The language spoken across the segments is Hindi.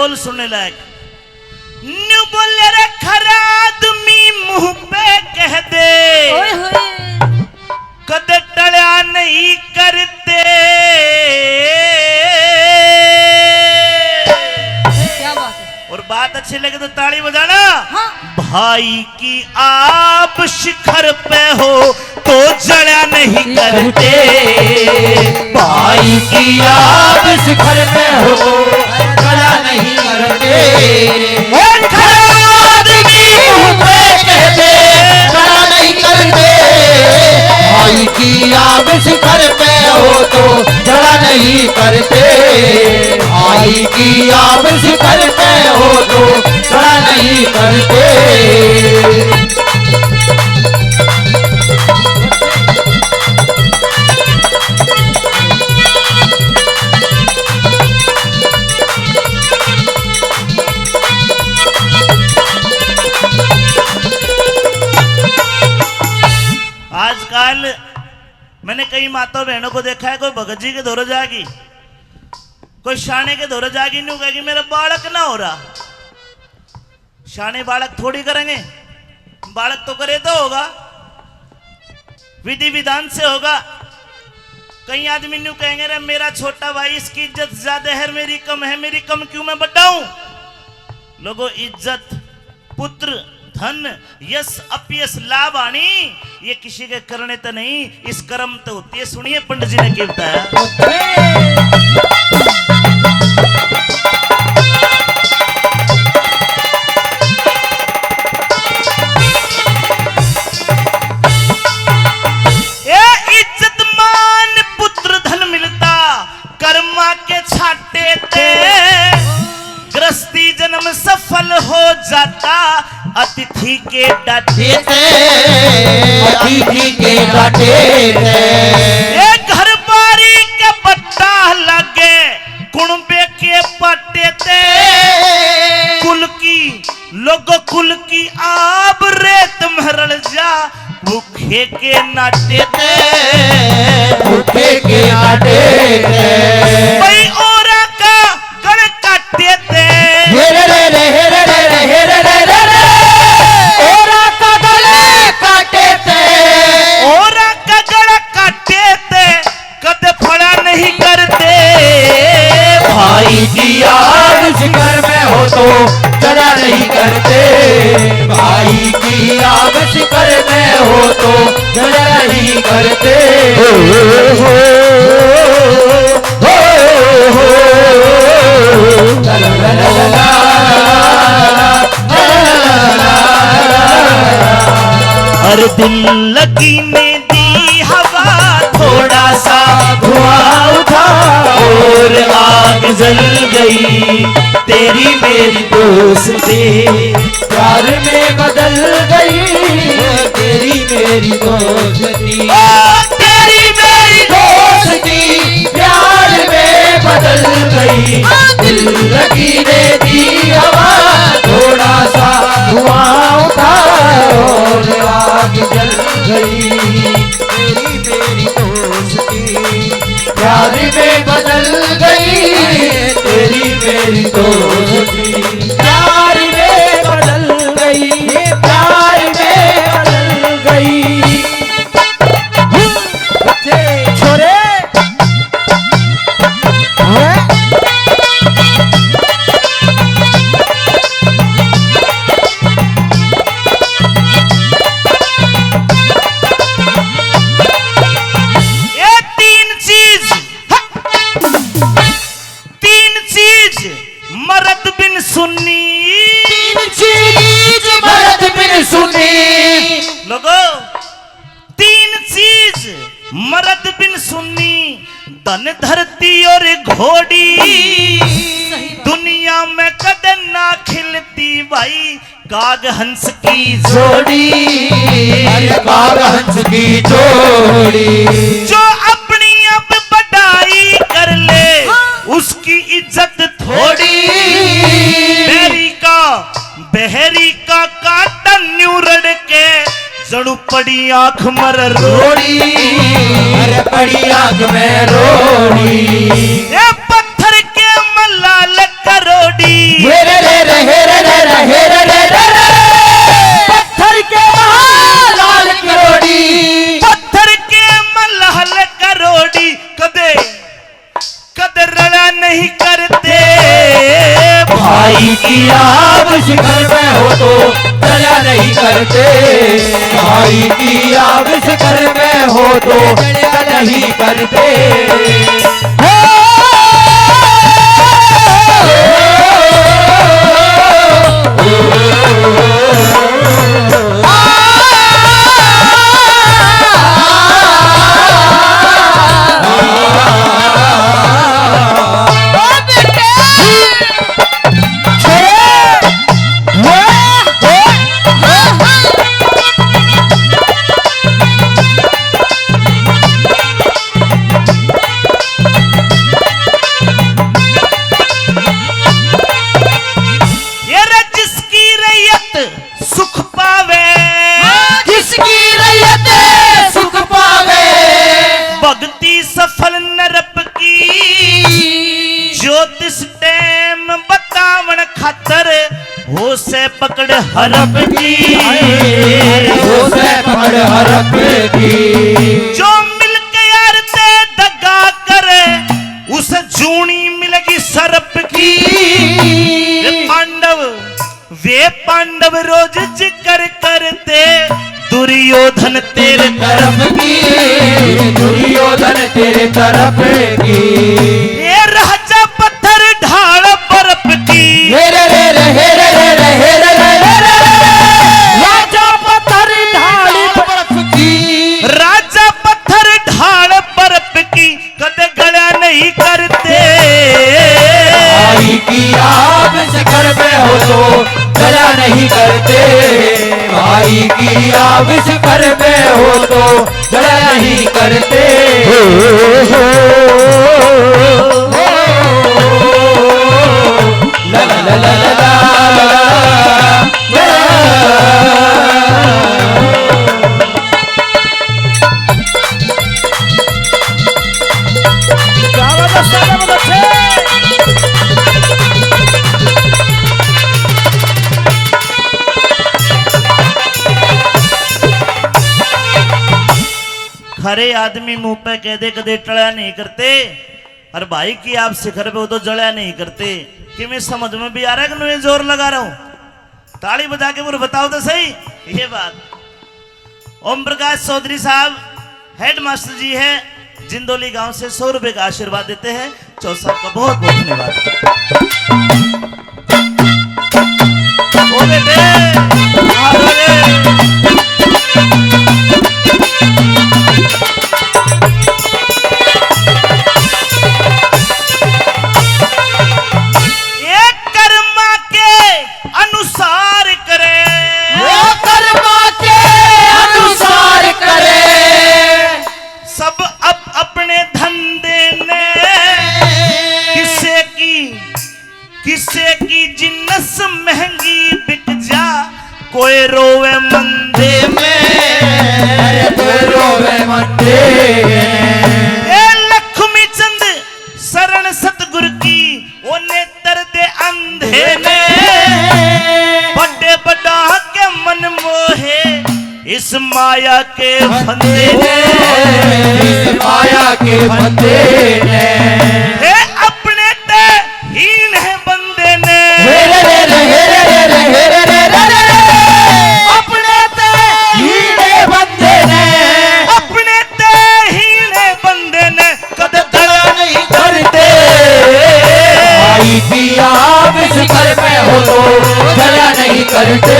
बोल सुनने लायक। न्यू बोले रे खरा आदमी मुंह पे कह दे, कद टड़ा नहीं करते। क्या बात है? और बात अच्छी लगे तो ताली बजाना। हाँ। भाई की आप शिखर पे हो तो जड़ा नहीं करते। भाई की आप शिखर पे हो जड़ा नहीं करते। आदमी मुंह पे कहते जड़ा नहीं करते। भाई की आप शिखर पे हो तो जड़ा नहीं करते। भाई की आप शिखर पे हो तो जड़ा नहीं करते। आजकल मैंने कई माता बहनों को देखा है, कोई भगत जी के दौरे जाएगी, कोई शाने के दौरे जाएगी, न्यू कहेगी मेरा बालक ना हो रहा। शाने बालक थोड़ी करेंगे, बालक तो करे तो होगा, विधि विधान से होगा। कई आदमी न्यू कहेंगे रे मेरा छोटा भाई इसकी इज्जत ज्यादा है, मेरी कम है, मेरी कम क्यों मैं बढ़ाऊं। लोगों इज्जत, पुत्र, धन, यश, अपयश, लाभ आनी ये किसी के करने तो नहीं, इस कर्म तो होती है। सुनिए पंडित जी ने क्या बताया। ये इज्जत मान पुत्र धन मिलता, कर्मा के छाटे थे। गृहस्थी जन्म सफल हो जाता, अतिथि के डांटे थे। अतिथि के डांटे थे। ये घर बारी के पट्टा लगे, कुणबे के पट्टे थे। कुल की लोगों कुल की आब रेत महरल जा, भूखे के नाटे थे। भूखे के नाटे थे। भाई औरा का गण काटे थे। हेरे रे रे हेरे रे रे हेरे रे रे रे। औरा का गले काटे थे। औरा का गला काटे थे, कद फड़ा नहीं करते। भाई की आग शिखर में हो तो जड़ा नहीं करते। भाई की आग शिखर में हो तो जड़ा नहीं करते। हर दिल लगी ने दी हवा, थोड़ा सा धुआं उठा और आग जल गई तेरी मेरी दोस्ती। प्यार में बदल गई तेरी मेरी दोस्ती। तेरी मेरी दोस्ती प्यार में बदल गई। दिल लगी ने दी हवा, थोड़ा सा धुआं उठा और आग जल गई तेरी मेरी दोस्ती। प्यार में बदल गई तेरी मेरी दोस्ती। प्यार में बदल गई, प्यार में बदल गई। छोरे मर्द बिन सुन्नी। तीन चीज मर्द बिन सुन्नी। लोगो तीन चीज मर्द बिन सुन्नी, धन धरती और घोड़ी। दुनिया में कदम ना खिलती भाई, काग हंस की जोड़ी। काग हंस की जोड़ी। जो अपनी अब बड़ाई कर ले उसकी इज्जत थोड़ी। बहरी का काटा न्यू रड़ के, जड़ू पड़ी आंख मर रोड़ी। अरे पड़ी आंख में रोड़ी। ये पत्थर के मलाल करोड़ी। जोड़ी कदे कदे रड़ा नहीं करते। भाई की आग शिखर में हो तो जला नहीं करते। भाई की आग शिखर में हो तो जला नहीं करते। सफल नरप की ज्योतिष टेम बतावण खातर हो से पकड़ हरप की। हो से पकड़ हरप की। जो मिल के यार ते दगा करे उसे जूनी मिलेगी सरप की। वे पांडव रोज जिक्र करते दुर्योधन तेरे तरफ की। दुर्योधन तेरे तरफ की। ये राजा पत्थर ढाल बर्फ की। हेरे रे रे हेरे रे रे हेरे रे रे राजा पत्थर ढाल बर्फ की। राजा पत्थर ढाल बर्फ की कदे गला नहीं करते। भाई की आग शिखर में हो तो गला नहीं करते। भाई की आग शिखर में हो तो गला नहीं करते। ला ला ला ला ला ला। खरे आदमी मुंह पे कह दे कदे टड़ा नहीं करते। और भाई की आप शिखर पे हो तो जड़ा नहीं करते। कि मैं समझ में भी आ रहा है कि मैं जोर लगा रहा हूं। ताली बजा के मुझे बताओ तो सही ये बात। ओम प्रकाश चौधरी साहब हेड मास्टर जी है जिंदोली गांव से 100 रुपए का आशीर्वाद देते हैं। चौधरी साहब का बहुत बहुत धन्यवाद। ओ बेटे किसे की जिन्नस महंगी बिक जा कोई रोवे मंदे में। कोई रोवे मंदे ए लक्ष्मी चंद शरण सतगुरु की वो नेत्र दे अंधे ने। बड़े बड़ा के मन मोहे इस माया के फंदे ने। इस माया के फंदे ने। अपने ते हीन है बंदे ने। हेरे रे रे हेरे रे रे हेरे रे रे अपने ते हीन है बंदे ने। अपने ते हीन है बंदे ने कदे दया नहीं करते। भाई की आग शिखर में हो तो दया नहीं करते।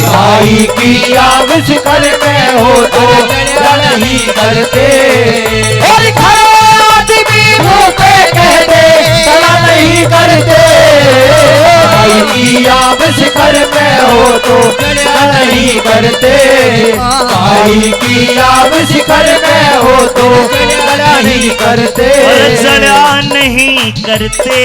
भाई की आग शिखर में हो तो दया नहीं करते। और खरा आदमी मुंह पे कह दे दया नहीं करते। भाई की आग शिखर में हो तो दया नहीं करते। भाई की आग शिखर में हो तो दया नहीं करते। जड़ा नहीं करते।